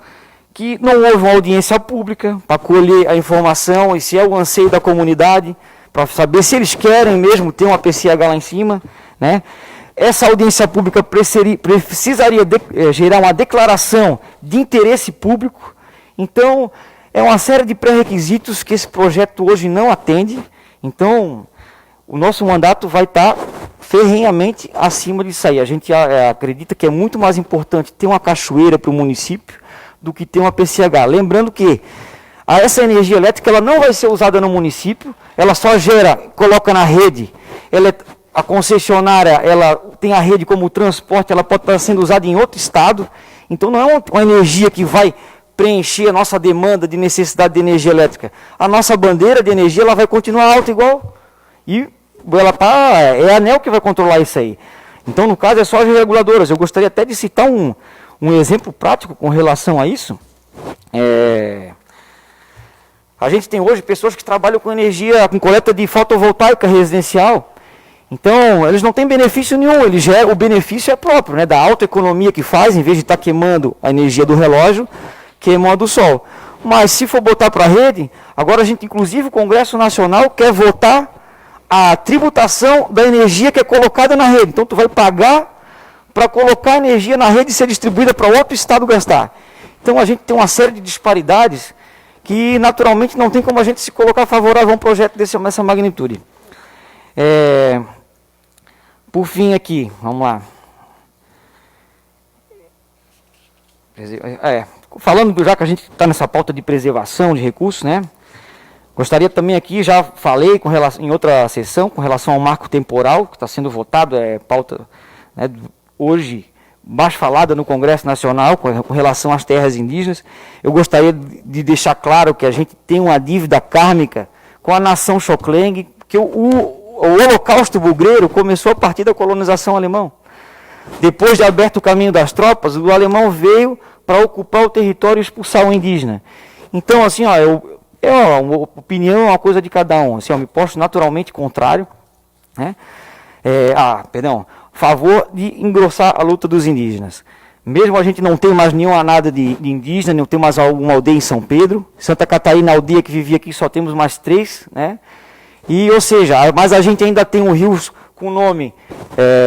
que não houve uma audiência pública para colher a informação e se é o anseio da comunidade, para saber se eles querem mesmo ter uma PCH lá em cima, né? Essa audiência pública precisaria gerar uma declaração de interesse público. Então, é uma série de pré-requisitos que esse projeto hoje não atende. Então, o nosso mandato vai estar ferrenhamente acima disso aí. A gente acredita que é muito mais importante ter uma cachoeira para o município do que ter uma PCH. Lembrando que essa energia elétrica ela não vai ser usada no município, ela só coloca na rede. A concessionária ela tem a rede como transporte, ela pode estar sendo usada em outro estado. Então, não é uma energia que vai preencher a nossa demanda de necessidade de energia elétrica. A nossa bandeira de energia ela vai continuar alta igual. E é a ANEEL que vai controlar isso aí. Então, no caso, é só as reguladoras. Eu gostaria até de citar um exemplo prático com relação a isso. A gente tem hoje pessoas que trabalham com energia, com coleta de fotovoltaica residencial. Então, eles não têm benefício nenhum. O benefício é próprio, né, da alta economia que faz, em vez de estar queimando a energia do relógio, queimam a do sol. Mas se for botar para a rede, agora a gente, inclusive, o Congresso Nacional quer votar a tributação da energia que é colocada na rede. Então, tu vai pagar para colocar energia na rede e ser distribuída para outro estado gastar. Então a gente tem uma série de disparidades que naturalmente não tem como a gente se colocar favorável a um projeto dessa magnitude. Por fim aqui, vamos lá. Falando já que a gente está nessa pauta de preservação de recursos, né? Gostaria também aqui, já falei em outra sessão, com relação ao marco temporal, que está sendo votado, pauta, né, hoje, mais falada no Congresso Nacional, com relação às terras indígenas. Eu gostaria de deixar claro que a gente tem uma dívida kármica com a nação Xocleng, que o Holocausto Bugreiro começou a partir da colonização alemã. Depois de aberto o caminho das tropas, o alemão veio para ocupar o território e expulsar o indígena. Então, assim, uma opinião, uma coisa de cada um. Assim, eu me posto naturalmente contrário, né? Favor de engrossar a luta dos indígenas. Mesmo a gente não tem mais nenhuma nada de indígena, não tem mais alguma aldeia em São Pedro. Santa Catarina, a aldeia que vivia aqui, só temos mais 3, né? Ou seja, mas a gente ainda tem rios com nome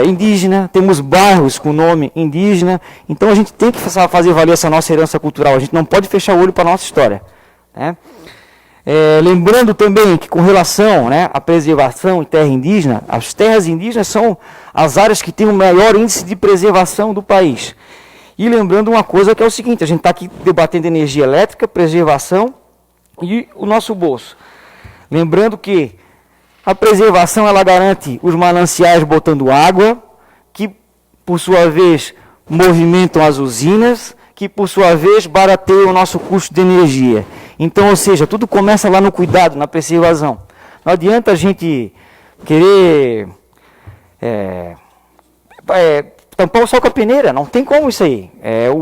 indígena, temos bairros com nome indígena. Então a gente tem que fazer valer essa nossa herança cultural. A gente não pode fechar o olho para a nossa história, né? Lembrando também que com relação, né, à preservação em terra indígena, as terras indígenas são as áreas que têm o maior índice de preservação do país. E lembrando uma coisa que é o seguinte, a gente está aqui debatendo energia elétrica, preservação e o nosso bolso. Lembrando que a preservação ela garante os mananciais botando água, que por sua vez movimentam as usinas, que por sua vez barateiam o nosso custo de energia. Então, ou seja, tudo começa lá no cuidado, na preservação. Não adianta a gente querer tampar o sol com a peneira, não tem como isso aí.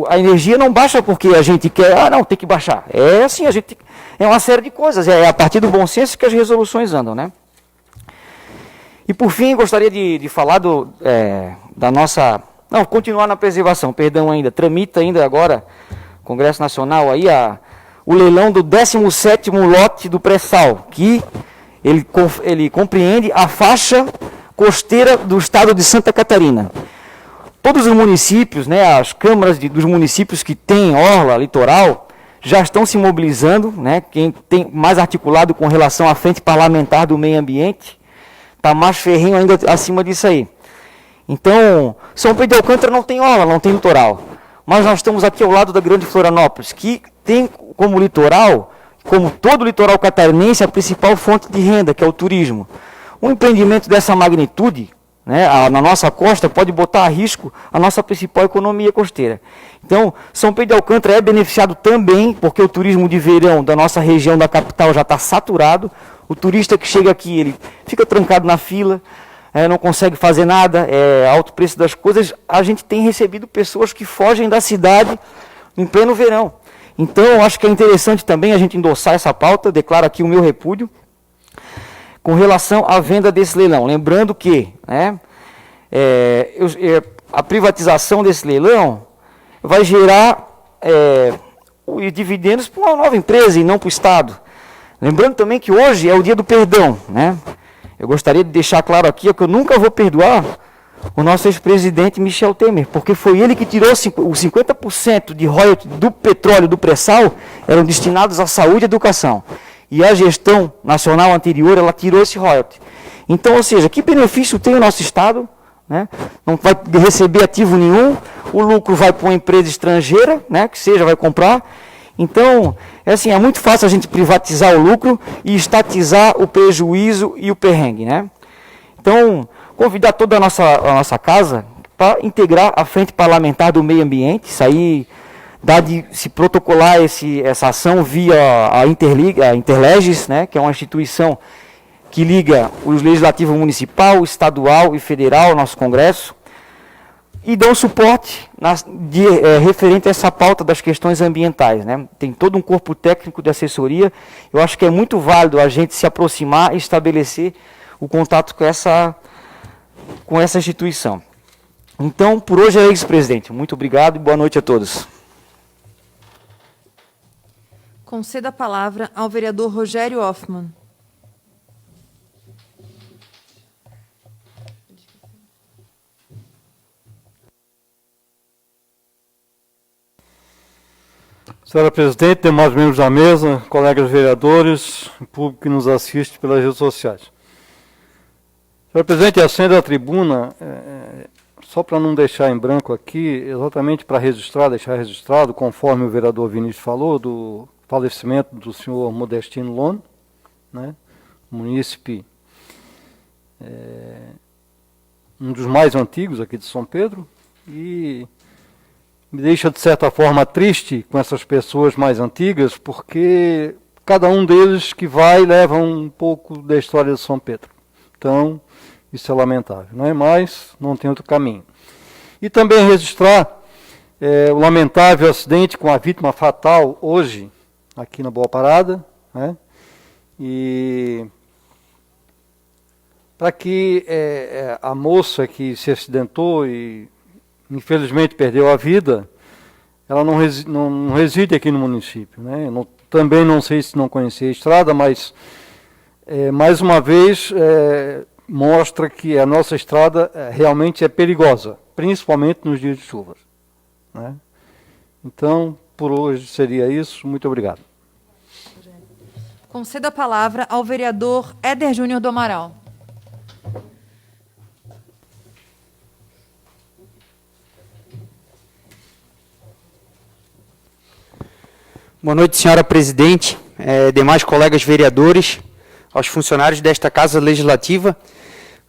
A energia não baixa porque a gente quer, tem que baixar. É assim, é uma série de coisas, é a partir do bom senso que as resoluções andam, né? E por fim, gostaria de falar da nossa... Não, continuar na preservação, perdão ainda. Tramita ainda agora, Congresso Nacional, aí o leilão do 17º lote do pré-sal, que ele compreende a faixa costeira do estado de Santa Catarina. Todos os municípios, né, as câmaras dos municípios que têm orla litoral, já estão se mobilizando, né, quem tem mais articulado com relação à frente parlamentar do meio ambiente, está mais ferrenho ainda acima disso aí. Então, São Pedro de Alcântara não tem orla, não tem litoral. Mas nós estamos aqui ao lado da Grande Florianópolis, que tem como litoral, como todo o litoral catarinense, a principal fonte de renda, que é o turismo. Um empreendimento dessa magnitude, né, na nossa costa, pode botar a risco a nossa principal economia costeira. Então, São Pedro de Alcântara é beneficiado também, porque o turismo de verão da nossa região da capital já está saturado. O turista que chega aqui, ele fica trancado na fila, não consegue fazer nada, alto preço das coisas. A gente tem recebido pessoas que fogem da cidade em pleno verão. Então, eu acho que é interessante também a gente endossar essa pauta, declaro aqui o meu repúdio, com relação à venda desse leilão. Lembrando que, né, a privatização desse leilão vai gerar os dividendos para uma nova empresa e não para o Estado. Lembrando também que hoje é o dia do perdão, né? Eu gostaria de deixar claro aqui que eu nunca vou perdoar o nosso ex-presidente Michel Temer, porque foi ele que tirou os 50% de royalties do petróleo do pré-sal, eram destinados à saúde e educação. E a gestão nacional anterior, ela tirou esse royalty. Então, ou seja, que benefício tem o nosso Estado? Né? Não vai receber ativo nenhum, o lucro vai para uma empresa estrangeira, né, que seja, vai comprar. Então, é muito fácil a gente privatizar o lucro e estatizar o prejuízo e o perrengue, né? Então, convidar toda a nossa casa para integrar a Frente Parlamentar do Meio Ambiente, isso aí dá de se protocolar essa ação via a Interleges, né, que é uma instituição que liga o Legislativo Municipal, Estadual e Federal, nosso Congresso, e dão suporte referente a essa pauta das questões ambientais, né? Tem todo um corpo técnico de assessoria. Eu acho que é muito válido a gente se aproximar e estabelecer o contato com essa instituição. Então, por hoje é isso, presidente. Muito obrigado e boa noite a todos. Conceda a palavra ao vereador Rogério Hoffmann. Senhora Presidente, demais membros da mesa, colegas vereadores, público que nos assiste pelas redes sociais. Senhora Presidente, acendo a tribuna, só para não deixar em branco aqui, exatamente para deixar registrado, conforme o vereador Vinícius falou, do falecimento do senhor Modestino Lone, né, munícipe, um dos mais antigos aqui de São Pedro, e me deixa, de certa forma, triste com essas pessoas mais antigas, porque cada um deles que vai leva um pouco da história de São Pedro. Então, isso é lamentável, não é? Mas não tem outro caminho. E também registrar o lamentável acidente com a vítima fatal hoje, aqui na Boa Parada, né? E para que a moça que se acidentou e infelizmente perdeu a vida, ela não reside aqui no município, né? Também não sei se não conhecia a estrada, mas mais uma vez mostra que a nossa estrada realmente é perigosa, principalmente nos dias de chuva, né? Então, por hoje seria isso. Muito obrigado. Concedo a palavra ao vereador Éder Júnior do Amaral. Boa noite, senhora presidente, demais colegas vereadores, aos funcionários desta Casa Legislativa,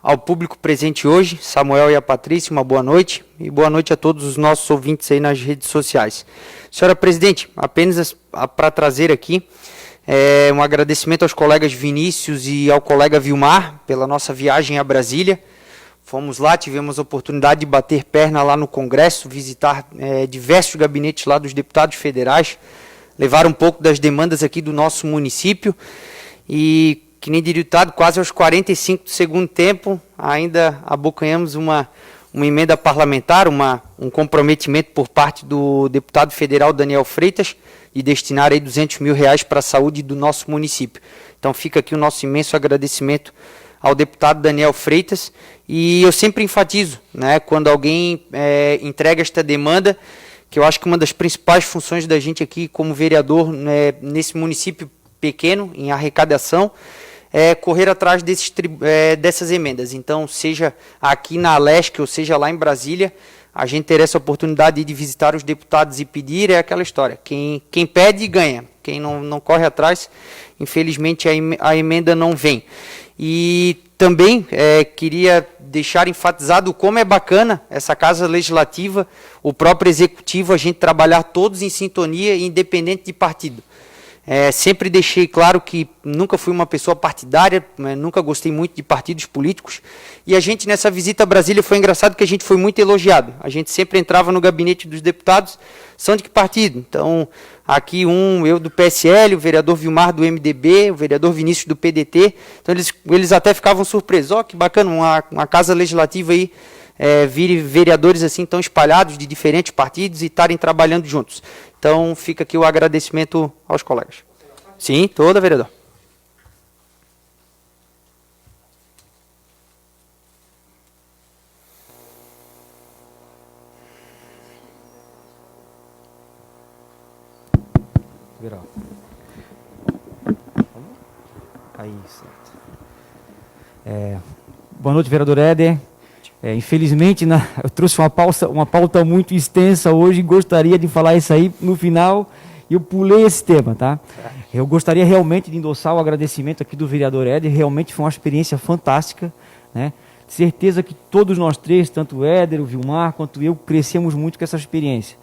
ao público presente hoje, Samuel e a Patrícia, uma boa noite, e boa noite a todos os nossos ouvintes aí nas redes sociais. Senhora presidente, apenas para trazer aqui um agradecimento aos colegas Vinícius e ao colega Vilmar pela nossa viagem a Brasília. Fomos lá, tivemos a oportunidade de bater perna lá no Congresso, visitar diversos gabinetes lá dos deputados federais, levar um pouco das demandas aqui do nosso município e, que nem diria o ditado, quase aos 45 do segundo tempo, ainda abocanhamos uma emenda parlamentar, um comprometimento por parte do deputado federal Daniel Freitas de destinar aí R$200 mil para a saúde do nosso município. Então fica aqui o nosso imenso agradecimento ao deputado Daniel Freitas, e eu sempre enfatizo, né, quando alguém entrega esta demanda, que eu acho que uma das principais funções da gente aqui como vereador, né, nesse município pequeno, em arrecadação, é correr atrás dessas emendas. Então, seja aqui na Alesc ou seja lá em Brasília, a gente ter essa oportunidade de visitar os deputados e pedir, aquela história. Quem pede, ganha. Quem não corre atrás, infelizmente a emenda não vem. E também queria deixar enfatizado como é bacana essa Casa Legislativa, o próprio Executivo, a gente trabalhar todos em sintonia, independente de partido. Sempre deixei claro que nunca fui uma pessoa partidária, nunca gostei muito de partidos políticos, e a gente nessa visita a Brasília foi engraçado que a gente foi muito elogiado. A gente sempre entrava no gabinete dos deputados, são de que partido? Então, aqui eu do PSL, o vereador Vilmar do MDB, o vereador Vinícius do PDT, então eles até ficavam surpresos. Que bacana, uma Casa Legislativa aí, vereadores assim tão espalhados de diferentes partidos e estarem trabalhando juntos. Então, fica aqui o agradecimento aos colegas. Sim, toda, vereador. Aí, certo. Boa noite, vereador Éder. Infelizmente, eu trouxe uma pauta muito extensa hoje, gostaria de falar isso aí no final, eu pulei esse tema, tá? Eu gostaria realmente de endossar o agradecimento aqui do vereador Éder, realmente foi uma experiência fantástica, né? Certeza que todos nós três, tanto o Éder, o Vilmar, quanto eu, crescemos muito com essa experiência.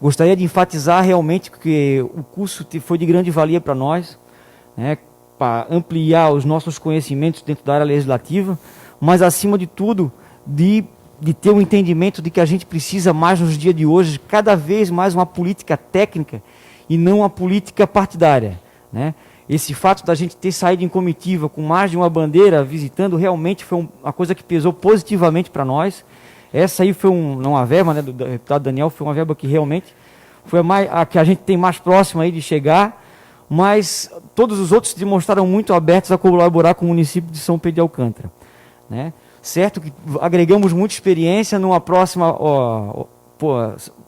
Gostaria de enfatizar realmente que o curso foi de grande valia para nós, né? Para ampliar os nossos conhecimentos dentro da área legislativa, mas acima de tudo, de ter um entendimento de que a gente precisa mais nos dias de hoje, cada vez mais uma política técnica e não uma política partidária, né? Esse fato da gente ter saído em comitiva com mais de uma bandeira visitando, realmente foi uma coisa que pesou positivamente para nós. Essa aí foi uma verba, né, do deputado Daniel, foi uma verba que realmente foi a que a gente tem mais próxima aí de chegar, mas todos os outros demonstraram muito abertos a colaborar com o município de São Pedro de Alcântara, né? Certo que agregamos muita experiência, numa próxima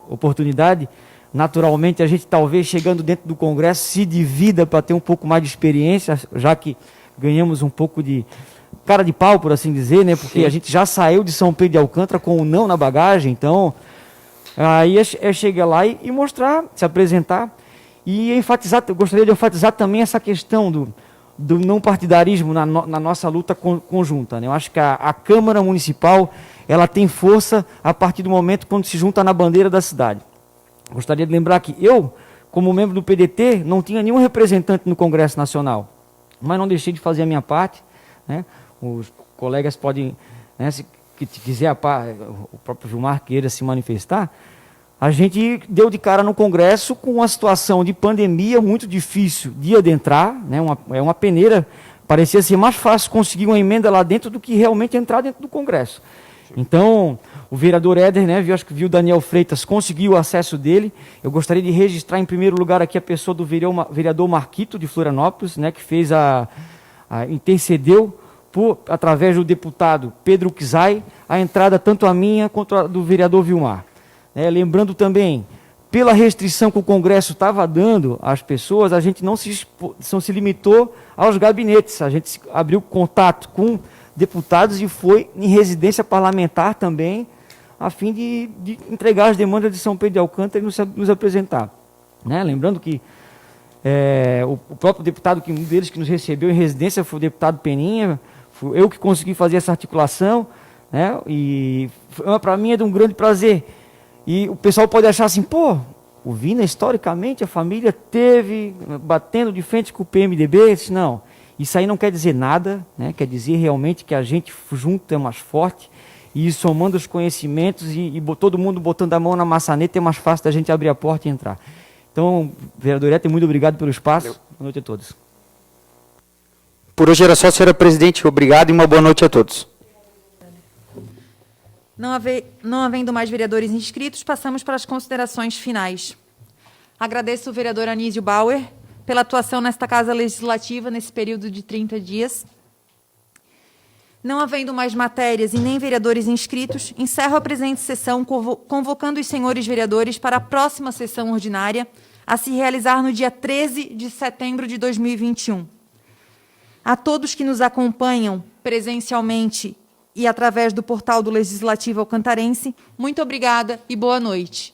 oportunidade naturalmente a gente talvez chegando dentro do Congresso se divida para ter um pouco mais de experiência, já que ganhamos um pouco de cara de pau, por assim dizer, né? Porque a gente já saiu de São Pedro de Alcântara com o não na bagagem, então aí é chegar lá e mostrar, se apresentar e enfatizar. Eu gostaria de enfatizar também essa questão do não partidarismo na nossa luta conjunta, né? Eu acho que a Câmara Municipal ela tem força a partir do momento quando se junta na bandeira da cidade. Gostaria de lembrar que eu, como membro do PDT, não tinha nenhum representante no Congresso Nacional, mas não deixei de fazer a minha parte, né? Os colegas podem, né, se quiser, o próprio Vilmar queira se manifestar, a gente deu de cara no Congresso com uma situação de pandemia muito difícil de adentrar, né? Uma peneira, parecia ser mais fácil conseguir uma emenda lá dentro do que realmente entrar dentro do Congresso. Então, o vereador Éder, né, acho que viu o Daniel Freitas, conseguiu o acesso dele. Eu gostaria de registrar em primeiro lugar aqui a pessoa do vereador Marquito de Florianópolis, né, que fez intercedeu através do deputado Pedro Kizai, a entrada tanto a minha quanto a do vereador Vilmar. Lembrando também, pela restrição que o Congresso estava dando às pessoas, a gente não se limitou aos gabinetes, a gente abriu contato com deputados e foi em residência parlamentar também, a fim de entregar as demandas de São Pedro de Alcântara e nos apresentar. Né? Lembrando que o próprio deputado, um deles que nos recebeu em residência foi o deputado Peninha, fui eu que consegui fazer essa articulação, né? E para mim é de um grande prazer. E o pessoal pode achar assim, pô, o Vina, historicamente, a família teve batendo de frente com o PMDB. Disse, não, isso aí não quer dizer nada, né? Quer dizer realmente que a gente junto é mais forte e somando os conhecimentos e todo mundo botando a mão na maçaneta é mais fácil da gente abrir a porta e entrar. Então, vereador Éter, muito obrigado pelo espaço. Boa noite a todos. Por hoje era só, senhora presidente. Obrigado e uma boa noite a todos. Não havendo mais vereadores inscritos, passamos para as considerações finais. Agradeço o vereador Anísio Bauer pela atuação nesta Casa Legislativa nesse período de 30 dias. Não havendo mais matérias e nem vereadores inscritos, encerro a presente sessão convocando os senhores vereadores para a próxima sessão ordinária, a se realizar no dia 13 de setembro de 2021. A todos que nos acompanham presencialmente e através do portal do Legislativo Alcantarense, muito obrigada e boa noite.